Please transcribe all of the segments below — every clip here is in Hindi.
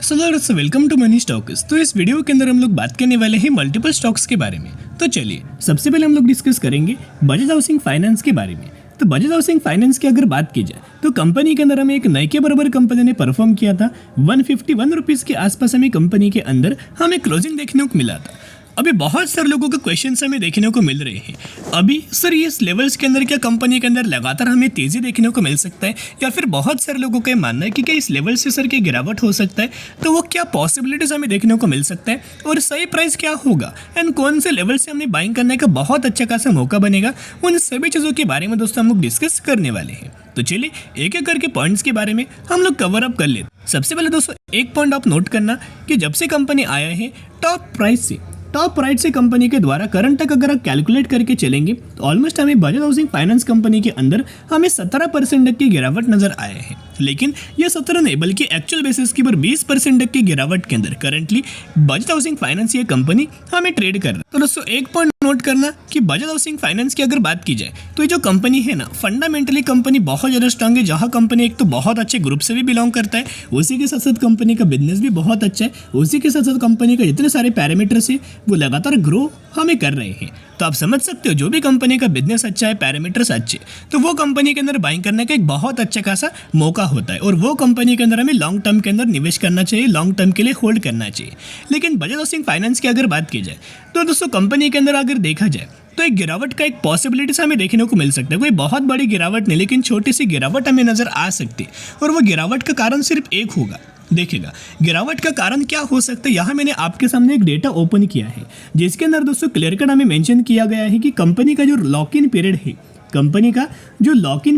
सो दोस्तों वेलकम टू मनी स्टॉक्स। तो इस वीडियो के अंदर हम लोग बात करने वाले हैं मल्टीपल स्टॉक्स के बारे में। तो चलिए सबसे पहले हम लोग डिस्कस करेंगे बजाज हाउसिंग फाइनेंस के बारे में। तो बजाज हाउसिंग फाइनेंस की अगर बात की जाए तो कंपनी के अंदर हमें एक नए के बराबर कंपनी ने परफॉर्म किया था। 151 रुपीज़ के आसपास हमें कंपनी के अंदर हमें क्लोजिंग देखने को मिला था। अभी बहुत सारे लोगों के क्वेश्चंस हमें देखने को मिल रहे हैं। अभी सर ये लेवल्स के अंदर क्या कंपनी के अंदर लगातार हमें तेजी देखने को मिल सकता है, या फिर बहुत सारे लोगों का मानना है कि क्या इस लेवल से सर की गिरावट हो सकता है, तो वो क्या पॉसिबिलिटीज हमें देखने को मिल सकता है और सही प्राइस क्या होगा एंड कौन से लेवल से हमें बाइंग करने का बहुत अच्छा खासा मौका बनेगा, उन सभी चीज़ों के बारे में दोस्तों हम लोग डिस्कस करने वाले हैं। तो चलिए एक एक करके पॉइंट्स के बारे में हम लोग कवर अप कर लेते। सबसे पहले दोस्तों एक पॉइंट आप नोट करना कि जब से कंपनी आया है टॉप प्राइस से कंपनी के द्वारा करंट तक अगर आप कैलकुलेट करके चलेंगे तो ऑलमोस्ट हमें बजाज हाउसिंग फाइनेंस कंपनी के अंदर हमें 17% तक की गिरावट नजर आया है। लेकिन ये 17 नहीं बल्कि एक्चुअल बेसिस की पर 20% तक की गिरावट के अंदर करंटली बजाज हाउसिंग फाइनेंस ये कंपनी हमें ट्रेड कर रहा है। तो दोस्तों एक पॉइंट नोट करना कि बजाज हाउसिंग फाइनेंस की अगर बात की जाए तो ये जो कंपनी है ना, फंडामेंटली कंपनी बहुत ज़्यादा स्ट्रांग है। जहाँ कंपनी एक तो बहुत अच्छे ग्रुप से भी बिलोंग करता है, उसी के साथ साथ कंपनी का बिजनेस भी बहुत अच्छा है, उसी के साथ साथ कंपनी का जितने सारे पैरामीटर्स है वो लगातार ग्रो हमें कर रहे हैं। तो आप समझ सकते हो जो भी कंपनी का बिजनेस अच्छा है, पैरामीटर्स अच्छे, तो वो कंपनी के अंदर बाइंग करने का एक बहुत अच्छा खासा मौका होता है और वो कंपनी के अंदर हमें लॉन्ग टर्म के अंदर निवेश करना चाहिए, लॉन्ग टर्म के लिए होल्ड करना चाहिए। लेकिन बजाज हाउसिंग फाइनेंस की अगर बात की जाए तो दोस्तों कंपनी के अंदर अगर देखा जाए तो एक गिरावट का एक पॉसिबिलिटीज हमें देखने को मिल सकता है। कोई बहुत बड़ी गिरावट नहीं, लेकिन छोटी सी गिरावट हमें नजर आ सकती है और वो गिरावट का कारण सिर्फ एक होगा। देखिएगा गिरावट का कारण क्या हो सकता है, यहाँ मैंने आपके सामने एक डेटा ओपन किया है जिसके अंदर दोस्तों क्लियर कट हमें मेंशन किया गया है कि कंपनी का जो लॉक इन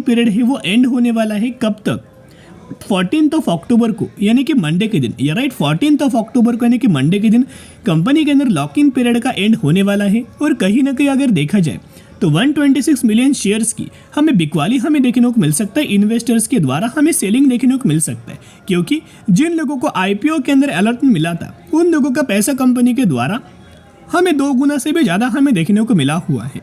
पीरियड है वो एंड होने वाला है कब तक, 14 अक्टूबर को, यानी कि मंडे के दिन। ये राइट 14 अक्टूबर को यानी कि मंडे के दिन कंपनी के अंदर लॉक इन पीरियड का एंड होने वाला है। और कहीं ना कहीं अगर देखा जाए तो 126 मिलियन शेयर्स की हमें बिकवाली हमें देखने को मिल सकता है, इन्वेस्टर्स के द्वारा हमें सेलिंग देखने को मिल सकता है, क्योंकि जिन लोगों को आईपीओ के अंदर अलॉटमेंट मिला था उन लोगों का पैसा कंपनी के द्वारा हमें 2 गुना से भी ज़्यादा हमें देखने को मिला हुआ है।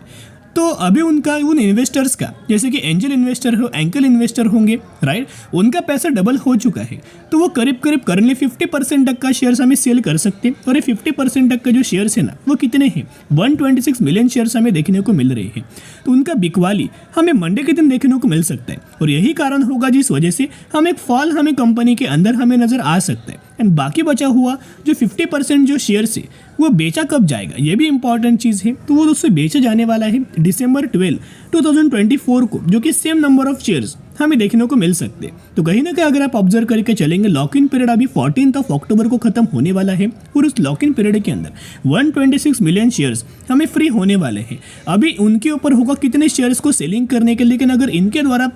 तो अभी उन इन्वेस्टर्स का, जैसे कि एंजल इन्वेस्टर हो, एंकल इन्वेस्टर होंगे, राइट, उनका पैसा डबल हो चुका है। तो वो करीब करंटली 50% तक का शेयर्स हमें सेल कर सकते हैं। और ये 50% तक का जो शेयर्स है ना वो कितने हैं, 126 मिलियन शेयर्स हमें देखने को मिल रहे हैं। तो उनका बिकवाली हमें मंडे के दिन देखने को मिल सकता है और यही कारण होगा जिस वजह से हमें एक फॉल हमें कंपनी के अंदर हमें नजर आ सकता है। एंड बाकी बचा हुआ जो 50% जो शेयर्स है वो बेचा कब जाएगा, ये भी इंपॉर्टेंट चीज़ है। तो वो दोस्तों बेचा जाने वाला है दिसंबर 12, 2024 को, जो कि सेम नंबर ऑफ शेयर्स हमें देखने को मिल सकते हैं। तो कहीं ना कहीं अगर आप ऑब्जर्व करके चलेंगे लॉक इन पीरियड अभी 14 अक्टूबर को खत्म होने वाला है और उस लॉक इन पीरियड के अंदर 126 मिलियन शेयर्स हमें फ्री होने वाले हैं। अभी उनके ऊपर होगा कितने शेयर्स को सेलिंग करने के, लेकिन अगर इनके द्वारा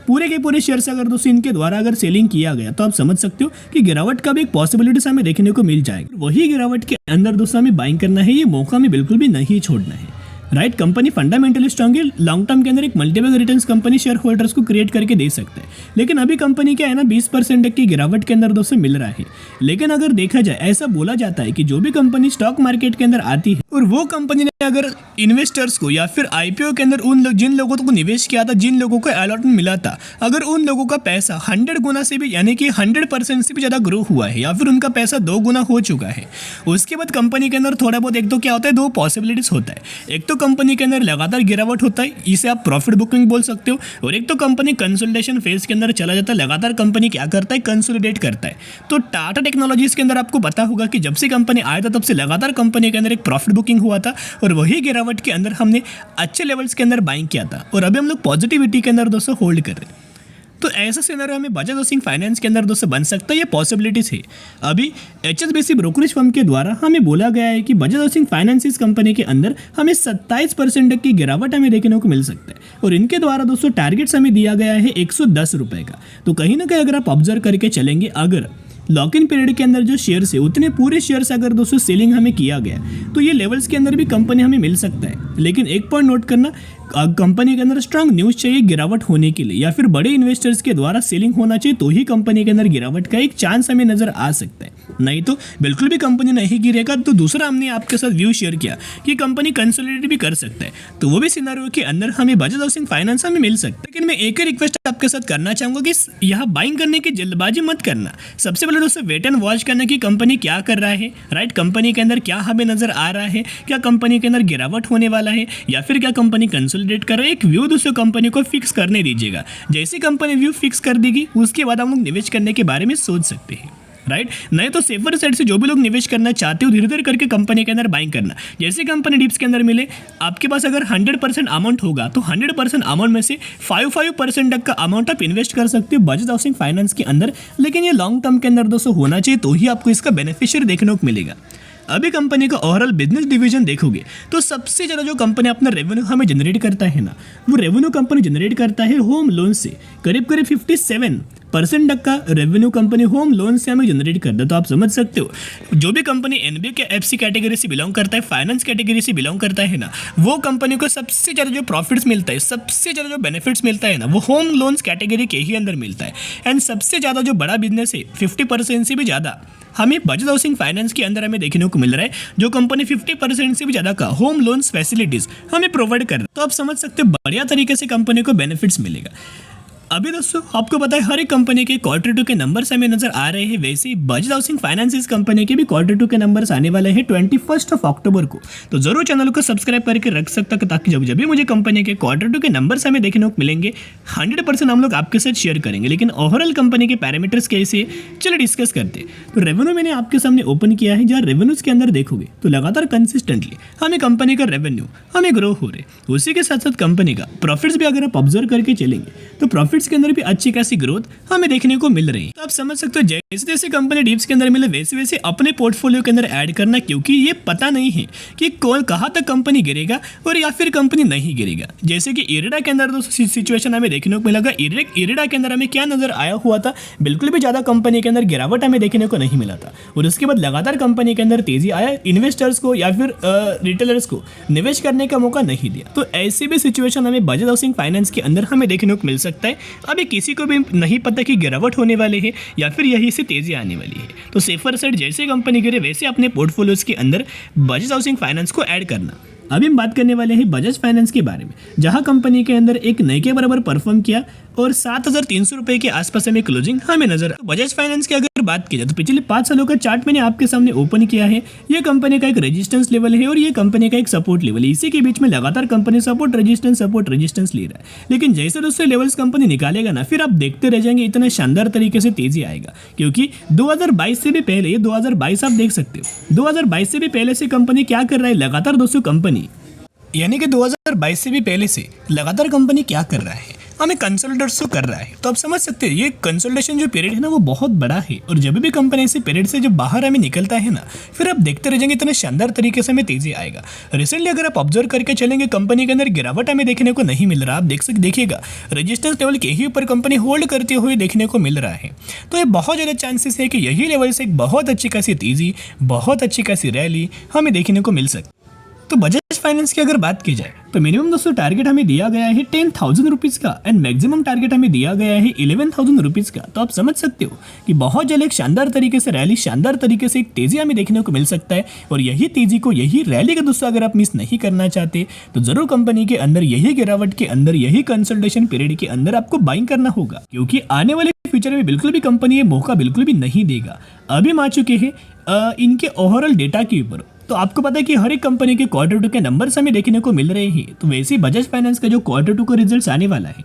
पूरे के पूरे शेयर्स अगर दोस्तों इनके द्वारा अगर सेलिंग किया गया तो आप समझ सकते हो कि गिरावट का भी एक पॉसिबिलिटीज हमें देखने को मिल जाएगा। वही गिरावट के अंदर दोस्तों हमें बाइंग करना है, ये मौका हमें बिल्कुल भी नहीं छोड़ना है। राइट, कंपनी फंडामेंटली स्ट्रांग है, लॉन्ग टर्म के अंदर एक multiple returns company share holders को क्रिएट करके दे सकते हैं। लेकिन अभी कंपनी क्या है ना 20% तक की गिरावट के अंदर दोस्तों मिल रहा है। लेकिन अगर देखा जाए ऐसा बोला जाता है कि जो भी कंपनी स्टॉक मार्केट के अंदर आती है और वो कंपनी ने अगर इन्वेस्टर्स को या फिर आईपीओ के अंदर जिन लोगों को निवेश किया था, जिन लोगों को अलॉटमेंट मिला था, अगर उन लोगों का पैसा 100 गुना से भी यानी कि 100% से भी ज़्यादा ग्रो हुआ है या फिर उनका पैसा 2 गुना हो चुका है, उसके बाद कंपनी के अंदर थोड़ा बहुत एक तो क्या होता है, 2 पॉसिबिलिटीज होता है। एक तो कंपनी के अंदर लगातार गिरावट होता है, इसे आप प्रॉफिट बुकिंग बोल सकते हो, और एक तो कंपनी कंसोलिडेशन फेज के अंदर चला जाता है। लगातार कंपनी क्या करता है, कंसोलिडेट करता है। तो टाटा टेक्नोलॉजीज के अंदर आपको पता होगा कि जब से कंपनी आया था तब से लगातार कंपनी के अंदर एक प्रॉफिट बुकिंग हुआ था और वही गिरावट के अंदर हमने अच्छे लेवल्स के अंदर बाइंग किया था और अभी हम लोग पॉजिटिविटी के अंदर दोस्तों होल्ड कर रहे हैं। तो ऐसा सिनेरियो हमें बजाज हाउसिंग फाइनेंस के अंदर दोस्तों बन सकता है, ये पॉसिबिलिटीज है। अभी एचएसबीसी ब्रोकरेज फर्म के द्वारा हमें बोला गया है कि बजाज हाउसिंग फाइनेंस इस कंपनी के अंदर हमें 27% तक की गिरावट हमें देखने को मिल सकता है और इनके द्वारा दोस्तों टारगेट्स हमें दिया गया है 110 रुपये का। तो कहीं ना कहीं अगर आप ऑब्जर्व करके चलेंगे, अगर लॉक इन पीरियड के अंदर जो शेयर्स है उतने पूरे शेयर्स अगर दोस्तों सेलिंग हमें किया गया तो ये लेवल्स के अंदर भी कंपनी हमें मिल सकता है। लेकिन एक पॉइंट नोट करना, कंपनी के अंदर स्ट्रांग न्यूज़ चाहिए गिरावट होने के लिए या फिर बड़े इन्वेस्टर्स के द्वारा सेलिंग होना चाहिए, तो ही कंपनी के अंदर गिरावट का एक चांस हमें नजर आ सकता है। नहीं तो बिल्कुल भी कंपनी नहीं गिरेगा। तो दूसरा हमने आपके साथ व्यू शेयर किया कि कंपनी कंसोलिडेट भी कर सकता है, तो वो भी सिनेरियो के अंदर हमें बजाज हाउसिंग फाइनेंस हमें मिल सकता है। लेकिन मैं एक ही रिक्वेस्ट आपके आपके साथ करना चाहूँगा कि यहाँ बाइंग करने की जल्दबाजी मत करना। सबसे पहले दोस्तों वेट एंड वॉच करना कि कंपनी क्या कर रहा है, राइट। कंपनी के अंदर क्या हमें नजर आ रहा है, क्या कंपनी के अंदर गिरावट होने वाला है या फिर क्या कंपनी कंसोलिडेट कर रहा है। एक व्यू दोस्तों कंपनी को फिक्स करने दीजिएगा। जैसे कंपनी व्यू फिक्स कर देगी उसके बाद हम लोग निवेश करने के बारे में सोच सकते हैं, राइट। नहीं तो सेफर साइड से जो भी लोग निवेश करना चाहते हो धीरे धीरे करके कंपनी के अंदर बाइंग करना। जैसे कंपनी डिप्स के अंदर मिले, आपके पास अगर 100% अमाउंट होगा तो 100% अमाउंट में से 5% तक का अमाउंट आप इन्वेस्ट कर सकते हो बजाज हाउसिंग फाइनेंस के अंदर। लेकिन ये लॉन्ग टर्म के अंदर दोस्तों होना चाहिए, तो ही आपको इसका बेनिफिशियर देखने को मिलेगा। अभी कंपनी का ओवरऑल बिजनेस डिवीजन देखोगे तो सबसे ज़्यादा जो कंपनी अपना रेवेन्यू हमें जनरेट करता है ना, वो रेवेन्यू कंपनी जनरेट करता है होम लोन से। करीब 57% तक का रेवेन्यू कंपनी होम लोन से हमें जनरेट करता है। तो आप समझ सकते हो जो भी कंपनी NBFC कैटेगरी से बिलोंग करता है, फाइनेंस कैटेगरी से बिलोंग करता है ना, वो कंपनी को सबसे ज़्यादा जो प्रॉफिट्स मिलता है, सबसे ज़्यादा जो बेनिफिट्स मिलता है ना, वो होम लोन्स कैटेगरी के ही अंदर मिलता है। एंड सबसे ज़्यादा जो बड़ा बिजनेस है 50% से भी ज़्यादा हमें बजाज हाउसिंग फाइनेंस के अंदर हमें देखने को मिल रहा है, जो कंपनी 50% से भी ज़्यादा का होम लोन्स फैसिलिटीज़ हमें प्रोवाइड कर रहा है। तो आप समझ सकते हो बढ़िया तरीके से कंपनी को बेनिफिट्स मिलेगा। अभी दोस्तों आपको पता है हर एक कंपनी के Q2 के नंबर्स हमें नजर आ रहे हैं, वैसे ही बजाज हाउसिंग फाइनेंस इस कंपनी के भी Q2 के नंबर्स आने वाले हैं 21 अक्टूबर को। तो जरूर चैनल को सब्सक्राइब करके रख सकता है, ताकि जब भी मुझे कंपनी के Q2 के नंबर्स हमें देखने को मिलेंगे 100% हम लोग आपके साथ शेयर करेंगे। लेकिन ओवरऑल कंपनी के पैरामीटर्स कैसे, चलिए डिस्कस करते। तो रेवेन्यू मैंने आपके सामने ओपन किया है, जहाँ रेवेन्यूज के अंदर देखोगे तो लगातार कंसिस्टेंटली हमें कंपनी का रेवेन्यू हमें ग्रो हो रहे, उसी के साथ साथ कंपनी का प्रॉफिट्स भी अगर आप ऑब्जर्व करके चलेंगे तो प्रॉफिट्स के अंदर भी अच्छी खासी ग्रोथ हमें देखने को मिल रही है। तो आप समझ सकते हो जैसे जैसे कंपनी डिप्स के अंदर मिले वैसे वैसे अपने पोर्टफोलियो के अंदर ऐड करना, क्योंकि ये पता नहीं है कि कौन कहाँ तक कंपनी गिरेगा और या फिर कंपनी नहीं गिरेगा। जैसे कि इरिडा के अंदर दोस्तों सिचुएशन हमें देखने को मिलेगा। इरिडा के अंदर हमें क्या नजर आया हुआ था, बिल्कुल भी ज्यादा कंपनी के अंदर गिरावट हमें देखने को नहीं मिला था, और उसके बाद लगातार कंपनी के अंदर तेजी आया, इन्वेस्टर्स को या फिर रिटेलर्स को निवेश करने का मौका नहीं दिया। तो ऐसी भी सिचुएशन हमें बजाज हाउसिंग फाइनेंस के अंदर हमें देखने को मिल सकता है। अभी किसी को भी नहीं पता कि गिरावट होने वाले है या फिर यही से तेजी आने वाली है। तो सेफर साइड जैसे कंपनी गिरे वैसे अपने पोर्टफोलियोज के अंदर बजाज हाउसिंग फाइनेंस को ऐड करना। अभी हम बात करने वाले हैं बजाज फाइनेंस के बारे में, जहां कंपनी के अंदर एक नए के बराबर परफॉर्म किया और 7,300 रुपए के आसपास हमें क्लोजिंग हमें नजर। बजाज फाइनेंस की अगर बात की जाए तो पिछले 5 सालों का चार्ट मैंने आपके सामने ओपन किया है। ये कंपनी का एक रेजिस्टेंस लेवल है और ये कंपनी का एक सपोर्ट लेवल है। इसी के बीच में लगातार कंपनी सपोर्ट रेजिस्टेंस ले रहा है। लेकिन जैसे दूसरे लेवल्स कंपनी निकालेगा ना, फिर आप देखते रह जाएंगे, इतना शानदार तरीके से तेजी आएगा। क्योंकि 2022 से भी पहले, ये 2022 आप देख सकते हो, 2022 से भी पहले से कंपनी क्या कर रहा है, लगातार दोस्तों कंपनी, यानी कि 2022 से भी पहले से लगातार कंपनी क्या कर रहा है, हमें कंसोलिडेशन कर रहा है। तो आप समझ सकते हैं ये कंसोलिडेशन जो पीरियड है ना, वो बहुत बड़ा है। और जब भी कंपनी ऐसे पीरियड से जब बाहर हमें निकलता है ना, फिर आप देखते रह जाएंगे इतना शानदार तरीके से हमें तेजी आएगा। रिसेंटली अगर आप ऑब्जर्व करके चलेंगे, कंपनी के अंदर गिरावट हमें देखने को नहीं मिल रहा। आप देखिएगा रेजिस्टेंस लेवल के ही ऊपर कंपनी होल्ड करते हुए देखने को मिल रहा है। तो ये बहुत ज़्यादा चांसेस है कि यही लेवल से एक बहुत अच्छी खासी तेजी, बहुत अच्छी खासी रैली हमें देखने को मिल सकती। तो बजाज फाइनेंस की अगर बात की जाए तो मिनिमम दोस्तों टारगेट हमें दिया गया है 10,000 रुपीज़ का एंड मैक्सिमम टारगेट हमें दिया गया है 11,000 रुपीज़ का। तो आप समझ सकते हो कि बहुत जल्द एक शानदार तरीके से रैली, शानदार तरीके से एक तेजी हमें देखने को मिल सकता है। और यही तेजी को, यही रैली का दोस्तों अगर आप मिस नहीं करना चाहते तो जरूर कंपनी के अंदर यही गिरावट के अंदर, यही कंसल्टेशन पीरियड के अंदर आपको बाइंग करना होगा, क्योंकि आने वाले फ्यूचर में बिल्कुल भी कंपनी ये मौका बिल्कुल भी नहीं देगा। अभी हम आ चुके हैं इनके ओवरऑल डेटा के ऊपर। तो आपको पता है कि हर एक कंपनी के Q2 के नंबर्स हमें देखने को मिल रहे हैं। तो वैसे ही बजाज फाइनेंस का जो Q2 का रिजल्ट्स आने वाला है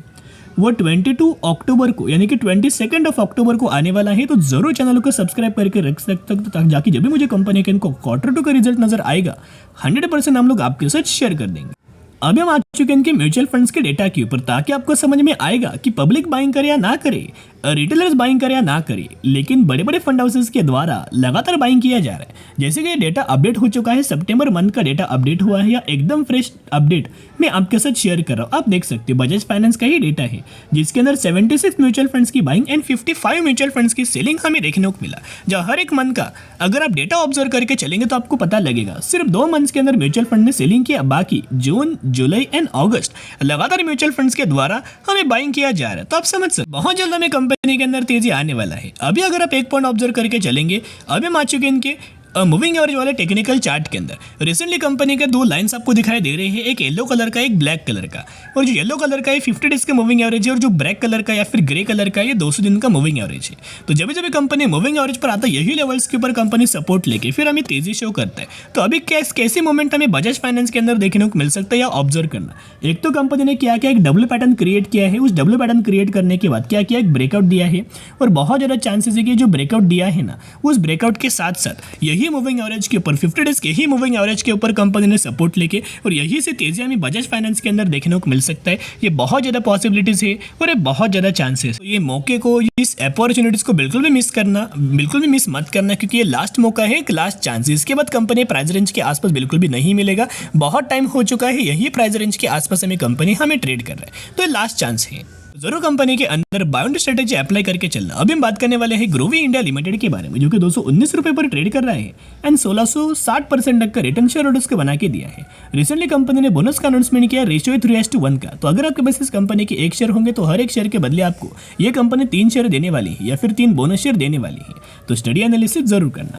वो 22 अक्टूबर को, यानी कि 22 अक्टूबर को आने वाला है। तो जरूर चैनल को सब्सक्राइब करके रख सकते हो, ताकि जाके जब भी मुझे कंपनी के इनको Q2 का रिजल्ट नजर आएगा 100% हम लोग आपके साथ शेयर कर देंगे। अभी हम आ चुके हैं इनके म्यूचुअल फंड्स के डेटा के ऊपर, ताकि आपको समझ में आएगा कि पब्लिक बाइंग करे या ना करे, रिटेलर्स बाइंग करे या ना करे, लेकिन बड़े बड़े फंड हाउसेस के द्वारा लगातार बाइंग किया जा रहा है। जैसे कि डेटा अपडेट हो चुका है, सितंबर मंथ का डेटा अपडेट हुआ है, या एकदम फ्रेश अपडेट मैं आपके साथ शेयर कर रहा हूँ। आप देख सकते हो बजाज फाइनेंस का ही डेटा है, जिसके अंदर 76 म्यूचुअल फंड्स की बाइंग एंड 55 म्यूचुअल फंड्स की सेलिंग हमें देखने को मिला। जहाँ हर एक मंथ का अगर आप डेटा ऑब्जर्व करके चलेंगे तो आपको पता लगेगा सिर्फ 2 मंथ्स के अंदर म्यूचुअल फंड ने सेलिंग किया, बाकी जून, जुलाई एंड अगस्त लगातार म्यूचुअल फंड्स के द्वारा हमें बाइंग किया जा रहा है। तो आप समझ सकते बहुत जल्द हमें कंपनी के अंदर तेजी आने वाला है। अभी अगर आप एक पॉइंट ऑब्जर्व करके चलेंगे, अभी हम आ चुके इनके मूविंग एवरेज वाले टेक्निकल चार्ट के अंदर रिसेंटली कंपनी के दो लाइंस आपको दिखाई दे रहे हैं, एक येलो कलर का एक ब्लैक कलर का। और जो येलो कलर का है 50 डेज का मूविंग एवरेज है और जो ब्लैक कलर का या फिर ग्रे कलर का ये 200 दिन का मूविंग एवरेज है। तो जब जब कंपनी मूविंग एवरेज पर आता है यही लेवल्स के ऊपर कंपनी सपोर्ट लेके फिर हमें तेजी शो करता है। तो अभी कैसे मोमेंट हमें बजाज फाइनेंस के अंदर देखने को मिल सकता है या ऑब्जर्व करना, एक तो कंपनी ने क्या किया, एक डब्ल्यू पैटर्न क्रिएट किया है। उस डब्ल्यू पैटर्न क्रिएट करने के बाद क्या किया, एक ब्रेकआउट दिया है और बहुत ज़्यादा चांसेस है कि जो ब्रेकआउट दिया है ना उस ब्रेकआउट के साथ साथ यही मूविंग एवरेज के ऊपर 50 डेज के ही मूविंग एवरेज के ऊपर कंपनी ने सपोर्ट लेके और यही से तेजी हमें बजाज फाइनेंस के अंदर देखने को मिल सकता है। ये बहुत ज़्यादा पॉसिबिलिटीज है और ये बहुत ज़्यादा चांसेस। तो ये मौके को, इस अपॉर्चुनिटीज को बिल्कुल भी मिस मत करना, क्योंकि ये लास्ट मौका है, एक लास्ट चांस। इसके बाद कंपनी प्राइस रेंज के आसपास बिल्कुल भी नहीं मिलेगा। बहुत टाइम हो चुका है यही प्राइस रेंज के आसपास कंपनी हमें ट्रेड कर रहा है, तो ये लास्ट चांस है। जरूर कंपनी के अंदर बाउंड स्ट्रेटेजी अप्लाई करके चलना। अभी हम बात करने वाले हैं ग्रोवी इंडिया लिमिटेड के बारे में, जो कि 219 रुपए पर ट्रेड कर रहा है एंड 1660% तक का रिटर्न शेयर होल्डर्स को बना के दिया है। रिसेंटली कंपनी ने बोनस का अनाउंसमेंट किया, रेशियो है 3:1 का। तो अगर आपके पास इस कंपनी के 1 शेयर होंगे तो हर एक शेयर के बदले आपको ये कंपनी 3 शेयर देने वाली है या फिर 3 बोनस शेयर देने वाली है। तो स्टडी एनालिसिस जरूर करना।